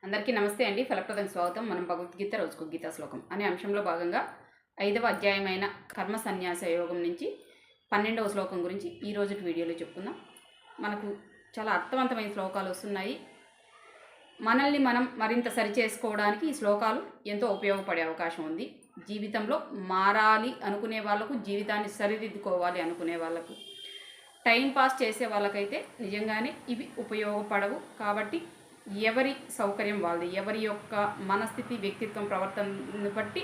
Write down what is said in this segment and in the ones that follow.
అందరికీ నమస్తే అండి. ఫలప్రదం స్వాగతం. మనం భగవద్గీత రోజుకు గీతా శ్లోకం అనే అంశంలో భాగంగా 5వ అధ్యాయమైన కర్మ సన్యాస యోగం నుంచి 12వ శ్లోకం గురించి ఈ రోజు వీడియోలో చెప్పుకుందాం. మనకు చాలా అర్థవంతమైన శ్లోకాలు వస్తున్నాయి. మనల్ని మనం మరింత సరిచేసుకోవడానికి ఈ శ్లోకాలు ఎంతో ఉపయోగపడే అవకాశం ఉంది. జీవితంలో మారాలి అనుకునే వాళ్ళకు, జీవితాన్ని సరిదిద్దుకోవాలి అనుకునే వాళ్ళకు, టైం పాస్ చేసే వాళ్ళకైతే నిజంగానే ఇవి ఉపయోగపడవు. కాబట్టి ఎవరి సౌకర్యం వాళ్ళది, ఎవరి యొక్క మనస్థితి, వ్యక్తిత్వం, ప్రవర్తనను బట్టి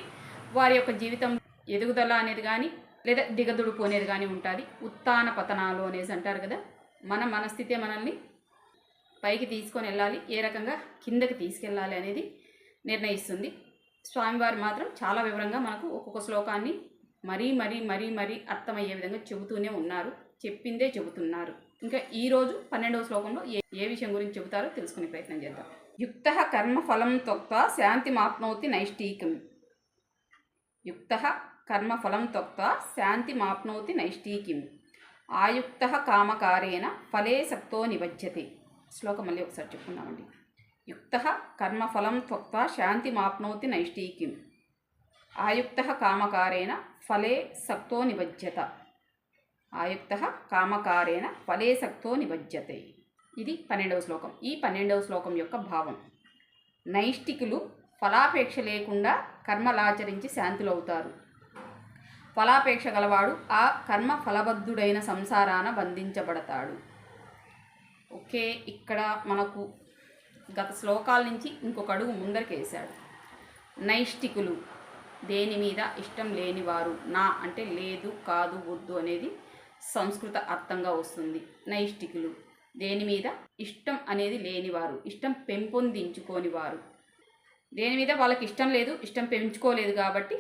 వారి యొక్క జీవితం ఎదుగుదల అనేది కానీ లేదా దిగదుడుపు అనేది కానీ ఉంటుంది. ఉత్తాన పతనాలు అనేసి అంటారు కదా. మన మనస్థితే మనల్ని పైకి తీసుకొని వెళ్ళాలి, ఏ రకంగా కిందకి తీసుకెళ్ళాలి అనేది నిర్ణయిస్తుంది. స్వామివారు మాత్రం చాలా వివరంగా మనకు ఒక్కొక్క శ్లోకాన్ని మరీ మరీ మరీ మరీ అర్థమయ్యే విధంగా చెబుతూనే ఉన్నారు, చెప్పిందే చెబుతున్నారు. ఇంకా ఈరోజు 12వ శ్లోకంలో ఏ విషయం గురించి చెబుతారో తెలుసుకునే ప్రయత్నం చేద్దాం. యుక్తః కర్మఫలం త్యక్త్వా శాంతిమాప్నోతి నైష్ఠీకం. యుక్తః కర్మఫలం త్యక్త్వా శాంతిమాప్నోతి నైష్ఠీకిం. ఆయుక్తః కామకారేణ ఫలే సక్తో నిబధ్యతే. శ్లోకం మళ్ళీ ఒకసారి చెప్పుకుందామండి. యుక్తః కర్మఫలం త్యక్త్వా శాంతిమాప్నోతి నైష్ఠీకిం. ఆయుక్తః కామకారేణ ఫలే సక్తో నిబధ్యత. ఆయుక్తః కామకారేణ ఫలే సక్తో నిబధ్యతే. ఇది 12వ శ్లోకం. ఈ 12వ శ్లోకం యొక్క భావం: నైష్ఠికులు ఫలాపేక్ష లేకుండా కర్మలాచరించి శాంతులవుతారు. ఫలాపేక్ష గలవాడు ఆ కర్మ ఫలబద్ధుడైన సంసారాన బంధించబడతాడు. ఓకే, ఇక్కడ మనకు గత శ్లోకాల నుంచి ఇంకొక అడుగు ముందరికేశాడు. నైష్ఠికులు దేని మీద ఇష్టం లేనివారు. నా అంటే లేదు, కాదు, వద్దు అనేది సంస్కృత అర్థంగా వస్తుంది. నైష్ఠికులు దేని మీద ఇష్టం అనేది లేనివారు, ఇష్టం పెంపొందించుకోనివారు. దేని మీద వాళ్ళకి ఇష్టం లేదు, ఇష్టం పెంచుకోలేదు కాబట్టి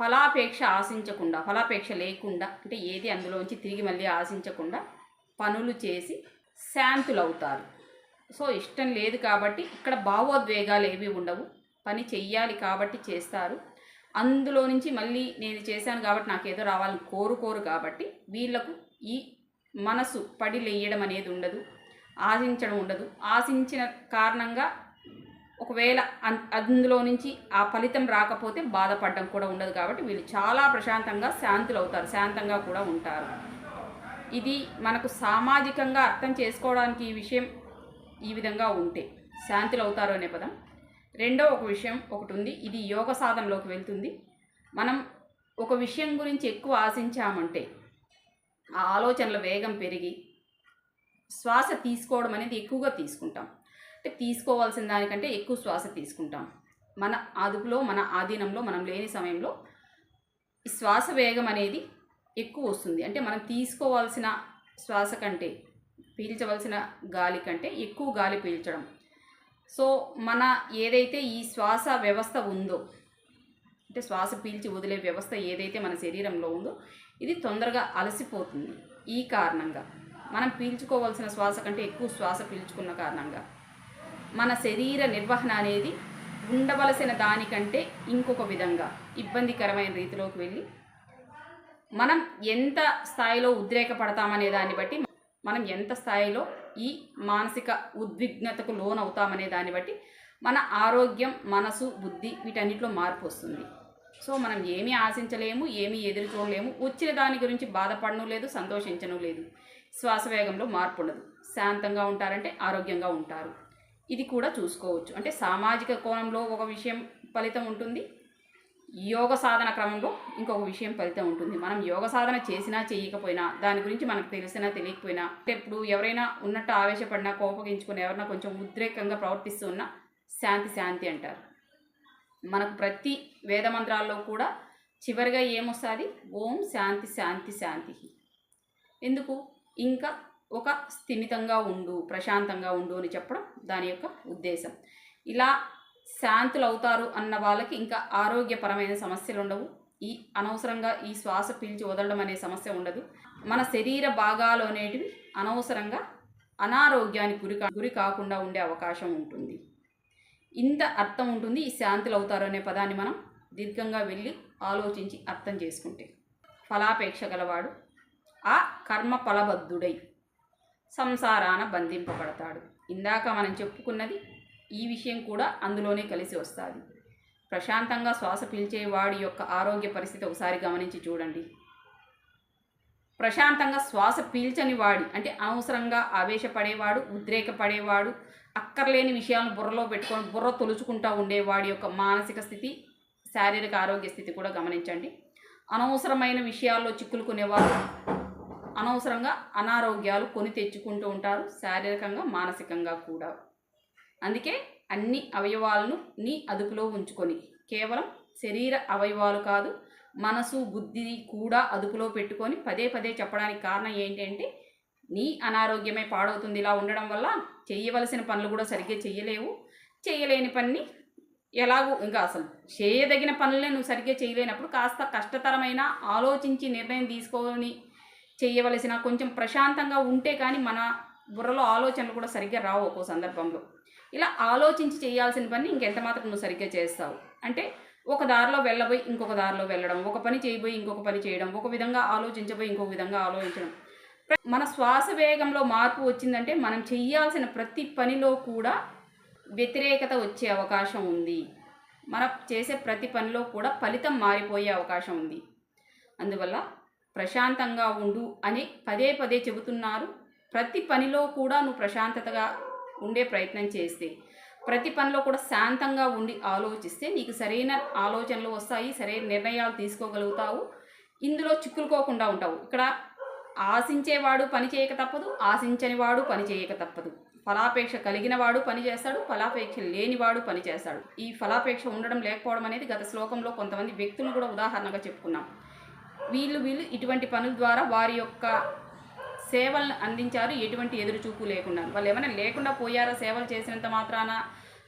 ఫలాపేక్ష ఆశించకుండా, ఫలాపేక్ష లేకుండా అంటే ఏది అందులోంచి తిరిగి మళ్ళీ ఆశించకుండా పనులు చేసి శాంతులవుతారు. సో ఇష్టం లేదు కాబట్టి ఇక్కడ భావోద్వేగాలు ఏవి ఉండవు. పని చెయ్యాలి కాబట్టి చేస్తారు. అందులో నుంచి మళ్ళీ నేను చేశాను కాబట్టి నాకు ఏదో రావాలని కోరుకోరు కాబట్టి వీళ్లకు ఈ మనసు పడి లేయడం అనేది ఉండదు, ఆశించడం ఉండదు. ఆశించిన కారణంగా ఒకవేళ అందులో నుంచి ఆ ఫలితం రాకపోతే బాధపడడం కూడా ఉండదు. కాబట్టి వీళ్ళు చాలా ప్రశాంతంగా శాంతులు అవుతారు, శాంతంగా కూడా ఉంటారు. ఇది మనకు సామాజికంగా అర్థం చేసుకోవడానికి ఈ విషయం ఈ విధంగా ఉంటే శాంతులు అవుతారు అనే పదం. రెండో ఒక విషయం ఒకటి ఉంది, ఇది యోగ సాధనలోకి వెళ్తుంది. మనం ఒక విషయం గురించి ఎక్కువ ఆశించామంటే ఆ ఆలోచనల వేగం పెరిగి శ్వాస తీసుకోవడం అనేది ఎక్కువగా తీసుకుంటాం. అంటే తీసుకోవాల్సిన దానికంటే ఎక్కువ శ్వాస తీసుకుంటాం. మన అదుపులో, మన ఆధీనంలో మనం లేని సమయంలో ఈ శ్వాస వేగం అనేది ఎక్కువ వస్తుంది. అంటే మనం తీసుకోవాల్సిన శ్వాస కంటే, పీల్చవలసిన గాలి కంటే ఎక్కువ గాలి పీల్చడం. సో మన ఏదైతే ఈ శ్వాస వ్యవస్థ ఉందో, అంటే శ్వాస పీల్చి వదిలే వ్యవస్థ ఏదైతే మన శరీరంలో ఉందో ఇది తొందరగా అలసిపోతుంది. ఈ కారణంగా మనం పీల్చుకోవాల్సిన శ్వాస కంటే ఎక్కువ శ్వాస పీల్చుకున్న కారణంగా మన శరీర నిర్వహణ అనేది ఉండవలసిన దానికంటే ఇంకొక విధంగా ఇబ్బందికరమైన రీతిలోకి వెళ్ళి మనం ఎంత స్థాయిలో ఉద్రేకపడతామనే దాన్ని బట్టి, మనం ఎంత స్థాయిలో ఈ మానసిక ఉద్విగ్నతకు లోనవుతామనే దాన్ని బట్టి మన ఆరోగ్యం, మనసు, బుద్ధి వీటన్నిటిలో మార్పు వస్తుంది. సో మనం ఏమీ ఆశించలేము, ఏమీ ఎదురు చూడలేము, వచ్చిన దాని గురించి బాధపడను లేదు, సంతోషించను లేదు. శ్వాస వేగంలో మార్పు ఉండదు. శాంతంగా ఉంటారంటే ఆరోగ్యంగా ఉంటారు. ఇది కూడా చూసుకోవచ్చు. అంటే సామాజిక కోణంలో ఒక విషయం ఫలితం ఉంటుంది, యోగ సాధన క్రమంలో ఇంకొక విషయం ఫలితం ఉంటుంది. మనం యోగ సాధన చేసినా చేయకపోయినా, దాని గురించి మనకు తెలిసినా తెలియకపోయినా, అంటే ఇప్పుడు ఎవరైనా ఉన్నట్టు ఆవేశపడినా, కోపగించుకుని ఎవరైనా కొంచెం ఉద్రేకంగా ప్రవర్తిస్తూ ఉన్నా శాంతి శాంతి అంటారు. మనకు ప్రతి వేద మంత్రాల్లో కూడా చివరిగా ఏమొస్తుంది? ఓం శాంతి శాంతి శాంతి. ఎందుకు? ఇంకా ఒక స్థిమితంగా ఉండు, ప్రశాంతంగా ఉండు అని చెప్పడం దాని యొక్క ఉద్దేశం. ఇలా శాంతులు అవుతారు అన్న వాళ్ళకి ఇంకా ఆరోగ్యపరమైన సమస్యలు ఉండవు. ఈ అనవసరంగా ఈ శ్వాస పీల్చి వదలడం అనే సమస్య ఉండదు. మన శరీర భాగాలు అనేటివి అనవసరంగా అనారోగ్యానికి గురి కాకుండా ఉండే అవకాశం ఉంటుంది. ఇంత అర్థం ఉంటుంది ఈ శాంతులు అవుతారు అనే పదాన్ని మనం దీర్ఘంగా వెళ్ళి ఆలోచించి అర్థం చేసుకుంటే. ఫలాపేక్ష గలవాడు ఆ కర్మ ఫలబద్ధుడై సంసారాన బంధింపబడతాడు. ఇందాక మనం చెప్పుకున్నది ఈ విషయం కూడా అందులోనే కలిసి వస్తుంది. ప్రశాంతంగా శ్వాస పీల్చే వాడి యొక్క ఆరోగ్య పరిస్థితి ఒకసారి గమనించి చూడండి. ప్రశాంతంగా శ్వాస పీల్చని వాడి అంటే అనవసరంగా ఆవేశపడేవాడు, ఉద్రేకపడేవాడు, అక్కర్లేని విషయాలను బుర్రలో పెట్టుకొని బుర్ర తొలుచుకుంటూ ఉండేవాడి యొక్క మానసిక స్థితి, శారీరక ఆరోగ్య స్థితి కూడా గమనించండి. అనవసరమైన విషయాల్లో చిక్కులుకునేవారు అనవసరంగా అనారోగ్యాలు కొని తెచ్చుకుంటూ ఉంటారు, శారీరకంగా మానసికంగా కూడా. అందుకే అన్ని అవయవాలను నీ అదుపులో ఉంచుకొని, కేవలం శరీర అవయవాలు కాదు మనసు బుద్ధి కూడా అదుపులో పెట్టుకొని పదే పదే చెప్పడానికి కారణం ఏంటంటే నీ అనారోగ్యమే పాడవుతుంది. ఇలా ఉండడం వల్ల చేయవలసిన పనులు కూడా సరిగ్గా చేయలేవు. చేయలేని పని ఎలాగూ ఇంకా అసలు చేయదగిన పనులే నువ్వు సరిగ్గా చేయలేనప్పుడు కాస్త కష్టతరమైన ఆలోచించి నిర్ణయం తీసుకొని చేయవలసిన, కొంచెం ప్రశాంతంగా ఉంటే కానీ మన బుర్రలో ఆలోచనలు కూడా సరిగ్గా రావు ఒక్కో సందర్భంలో. ఇలా ఆలోచించి చేయాల్సిన పని ఇంకెంత మాత్రం నువ్వు సరిగ్గా చేస్తావు అంటే ఒక దారిలో వెళ్ళబోయి ఇంకొక దారిలో వెళ్ళడం, ఒక పని చేయబోయి ఇంకొక పని చేయడం, ఒక విధంగా ఆలోచించబోయి ఇంకొక విధంగా ఆలోచించడం. మన శ్వాస వేగంలో మార్పు వచ్చిందంటే మనం చేయాల్సిన ప్రతి పనిలో కూడా వ్యతిరేకత వచ్చే అవకాశం ఉంది. మనం చేసే ప్రతి పనిలో కూడా ఫలితం మారిపోయే అవకాశం ఉంది. అందువల్ల ప్రశాంతంగా ఉండు అని పదే పదే చెబుతున్నారు. ప్రతి పనిలో కూడా నువ్వు ప్రశాంతతగా ఉండే ప్రయత్నం చేస్తే, ప్రతి పనిలో కూడా శాంతంగా ఉండి ఆలోచిస్తే నీకు సరైన ఆలోచనలు వస్తాయి, సరైన నిర్ణయాలు తీసుకోగలుగుతావు, ఇందులో చిక్కులుకోకుండా ఉంటావు. ఇక్కడ ఆశించేవాడు పని చేయక తప్పదు, ఆశించని వాడు పని చేయక తప్పదు. ఫలాపేక్ష కలిగిన వాడు పని చేస్తాడు, ఫలాపేక్ష లేనివాడు పని చేస్తాడు. ఈ ఫలాపేక్ష ఉండడం లేకపోవడం అనేది గత శ్లోకంలో కొంతమంది వ్యక్తులను కూడా ఉదాహరణగా చెప్పుకున్నాం. వీళ్ళు ఇటువంటి పనుల ద్వారా వారి యొక్క సేవలను అందించారు, ఎటువంటి ఎదురుచూపు లేకుండా. వాళ్ళు ఏమైనా లేకుండా పోయారా? సేవలు చేసినంత మాత్రాన,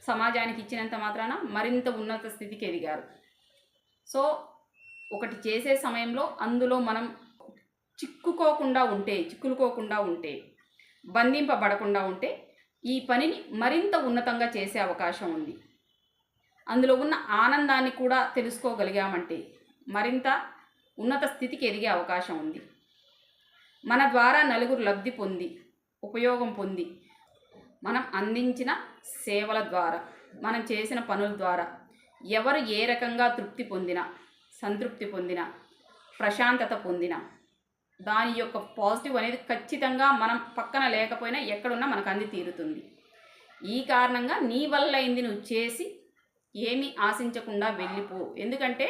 సమాజానికి ఇచ్చినంత మాత్రాన మరింత ఉన్నత స్థితికి ఎదిగారు. సో ఒకటి చేసే సమయంలో అందులో మనం చిక్కులుకోకుండా ఉంటే, బంధింపబడకుండా ఉంటే ఈ పనిని మరింత ఉన్నతంగా చేసే అవకాశం ఉంది. అందులో ఉన్న ఆనందాన్ని కూడా తెలుసుకోగలిగామంటే మరింత ఉన్నత స్థితికి ఎదిగే అవకాశం ఉంది. మన ద్వారా నలుగురు లబ్ధి పొంది, ఉపయోగం పొంది, మనం అందించిన సేవల ద్వారా, మనం చేసిన పనుల ద్వారా ఎవరు ఏ రకంగా తృప్తి పొందినా, సంతృప్తి పొందినా, ప్రశాంతత పొందినా దాని యొక్క పాజిటివ్ అనేది ఖచ్చితంగా మనం పక్కన లేకపోయినా ఎక్కడున్నా మనకు అంది తీరుతుంది. ఈ కారణంగా నీ వల్ల అయింది నువ్వు చేసి ఏమీ ఆశించకుండా వెళ్ళిపో. ఎందుకంటే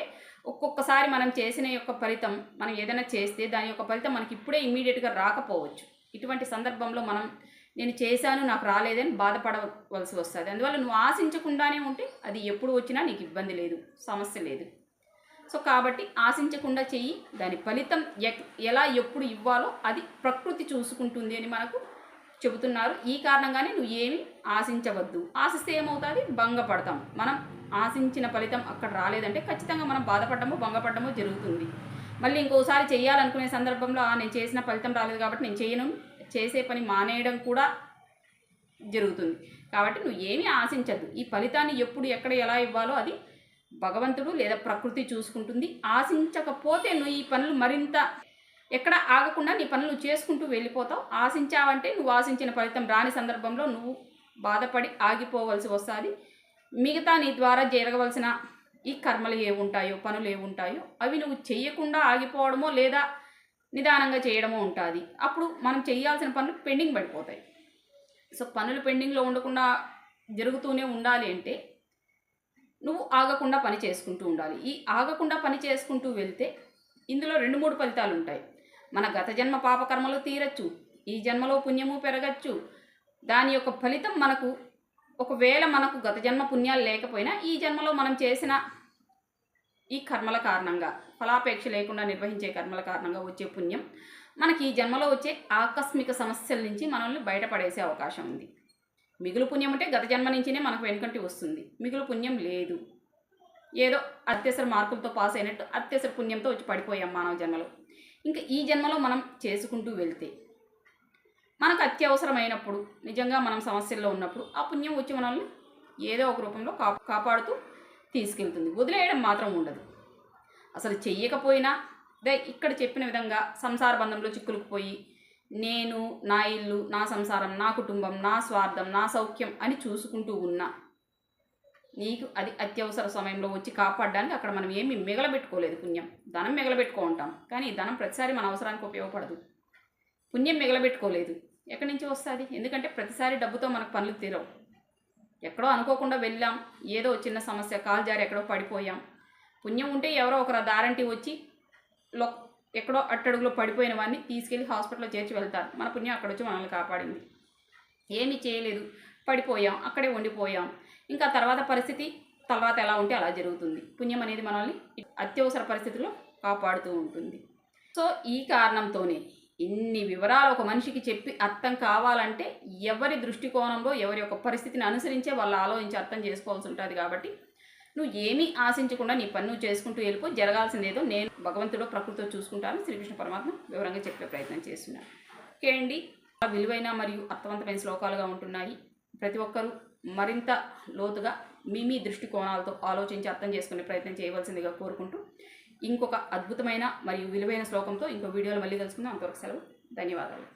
ఒక్కొక్కసారి మనం చేసిన యొక్క ఫలితం, మనం ఏదైనా చేస్తే దాని యొక్క ఫలితం మనకి ఇప్పుడే ఇమ్మీడియట్గా రాకపోవచ్చు. ఇటువంటి సందర్భంలో మనం నేను చేశాను నాకు రాలేదని బాధపడవలసి వస్తుంది. అందువల్ల నువ్వు ఆశించకుండానే ఉంటే అది ఎప్పుడు వచ్చినా నీకు ఇబ్బంది లేదు, సమస్య లేదు. సో కాబట్టి ఆశించకుండా చెయ్యి, దాని ఫలితం ఎలా ఎప్పుడు ఇవ్వాలో అది ప్రకృతి చూసుకుంటుంది అని మనకు చెబుతున్నారు. ఈ కారణంగానే నువ్వు ఏమి ఆశించవద్దు. ఆశిస్తే ఏమవుతుంది? భంగపడతాం. మనం ఆశించిన ఫలితం అక్కడ రాలేదంటే ఖచ్చితంగా మనం బాధపడము, భంగపడము జరుగుతుంది. మళ్ళీ ఇంకోసారి చేయాలనుకునే సందర్భంలో నేను చేసిన ఫలితం రాలేదు కాబట్టి నేను చేయను, చేసే పని మానేయడం కూడా జరుగుతుంది. కాబట్టి నువ్వు ఏమీ ఆశించద్దు. ఈ ఫలితాన్ని ఎప్పుడు ఎక్కడ ఎలా ఇవ్వాలో అది భగవంతుడు లేదా ప్రకృతి చూసుకుంటుంది. ఆశించకపోతే నువ్వు ఈ పనులు మరింత ఎక్కడ ఆగకుండా నీ పనులు చేసుకుంటూ వెళ్ళిపోతావు. ఆశించావంటే నువ్వు ఆశించిన ఫలితం రాని సందర్భంలో నువ్వు బాధపడి ఆగిపోవలసి వస్తుంది. మిగతా నీ ద్వారా జరగవలసిన ఈ కర్మలు ఏముంటాయో, పనులు ఏముంటాయో అవి నువ్వు చెయ్యకుండా ఆగిపోవడమో లేదా నిదానంగా చేయడమో ఉంటుంది. అప్పుడు మనం చేయాల్సిన పనులు పెండింగ్ పడిపోతాయి. సో పనులు పెండింగ్లో ఉండకుండా జరుగుతూనే ఉండాలి అంటే నువ్వు ఆగకుండా పని చేసుకుంటూ ఉండాలి. ఈ ఆగకుండా పని చేసుకుంటూ వెళ్తే ఇందులో 2-3 ఫలితాలు ఉంటాయి. మన గత జన్మ పాపకర్మలు తీరచ్చు, ఈ జన్మలో పుణ్యము పెరగచ్చు. దాని యొక్క ఫలితం మనకు ఒకవేళ మనకు గత జన్మ పుణ్యాలు లేకపోయినా ఈ జన్మలో మనం చేసిన ఈ కర్మల కారణంగా, ఫలాపేక్ష లేకుండా నిర్వహించే కర్మల కారణంగా వచ్చే పుణ్యం మనకి ఈ జన్మలో వచ్చే ఆకస్మిక సమస్యల నుంచి మనల్ని బయటపడేసే అవకాశం ఉంది. మిగులు పుణ్యం అంటే గత జన్మ నుంచినే మనకు వెనుకంటి వస్తుంది. మిగులు పుణ్యం లేదు, ఏదో అత్యవసర మార్కులతో పాస్ అయినట్టు అత్యవసర పుణ్యంతో వచ్చి పడిపోయాం మానవ జన్మలో. ఇంకా ఈ జన్మలో మనం చేసుకుంటూ వెళ్తే మనకు అత్యవసరమైనప్పుడు, నిజంగా మనం సమస్యల్లో ఉన్నప్పుడు ఆ పుణ్యం వచ్చి మనల్ని ఏదో ఒక రూపంలో కాపాడుతూ తీసుకెళ్తుంది. వదిలేయడం మాత్రం ఉండదు. అసలు చెయ్యకపోయినా ఇక్కడ చెప్పిన విధంగా సంసార బంధంలో చిక్కులుకుపోయి నేను, నా ఇల్లు, నా సంసారం, నా కుటుంబం, నా స్వార్థం, నా సౌఖ్యం అని చూసుకుంటూ ఉన్నా నీకు అది అత్యవసర సమయంలో వచ్చి కాపాడడానికి అక్కడ మనం ఏమి మిగలబెట్టుకోలేదు. పుణ్యం ధనం మిగలబెట్టుకో ఉంటాం, కానీ ధనం ప్రతిసారి మన అవసరానికి ఉపయోగపడదు. పుణ్యం మిగలబెట్టుకోలేదు, ఎక్కడి నుంచి వస్తుంది? ఎందుకంటే ప్రతిసారి డబ్బుతో మనకు పనులు తీరవు. ఎక్కడో అనుకోకుండా వెళ్ళాం, ఏదో చిన్న సమస్య, కాలు జారి ఎక్కడో పడిపోయాం. పుణ్యం ఉంటే ఎవరో ఒకరు దారంటి వచ్చి ఎక్కడో అట్టడుగులో పడిపోయిన వాడిని తీసుకెళ్ళి హాస్పిటల్లో చేర్చి వెళ్తారు. మన పుణ్యం అక్కడ వచ్చి మనల్ని కాపాడింది. ఏమీ చేయలేదు, పడిపోయాం, అక్కడే ఉండిపోయాం. ఇంకా తర్వాత పరిస్థితి తర్వాత ఎలా ఉంటే అలా జరుగుతుంది. పుణ్యం అనేది మనల్ని అత్యవసర పరిస్థితుల్లో కాపాడుతూ ఉంటుంది. సో ఈ కారణంతోనే ఇన్ని వివరాలు ఒక మనిషికి చెప్పి అర్థం కావాలంటే ఎవరి దృష్టికోణంలో ఎవరి యొక్క పరిస్థితిని అనుసరించే వాళ్ళు ఆలోచించి అర్థం చేసుకోవాల్సి ఉంటుంది. కాబట్టి నువ్వు ఏమీ ఆశించకుండా నీ పని నువ్వు చేసుకుంటూ వెళ్ళిపో. జరగాల్సిందేదో నేను భగవంతుడో ప్రకృతితో చూసుకుంటాను. శ్రీకృష్ణ పరమాత్మ వివరంగా చెప్పే ప్రయత్నం చేస్తున్నాను. ఓకే అండి, విలువైన మరియు అర్థవంతమైన శ్లోకాలుగా ఉంటున్నాయి. ప్రతి ఒక్కరూ మరింత లోతుగా మీ దృష్టికోణాలతో ఆలోచించి అర్థం చేసుకునే ప్రయత్నం చేయవలసిందిగా కోరుకుంటూ ఇంకొక అద్భుతమైన మరియు విలువైన శ్లోకంతో ఇంకో వీడియోలో మళ్ళీ కలుసుకుందాం. అంతవరకు సెలవు. ధన్యవాదాలు.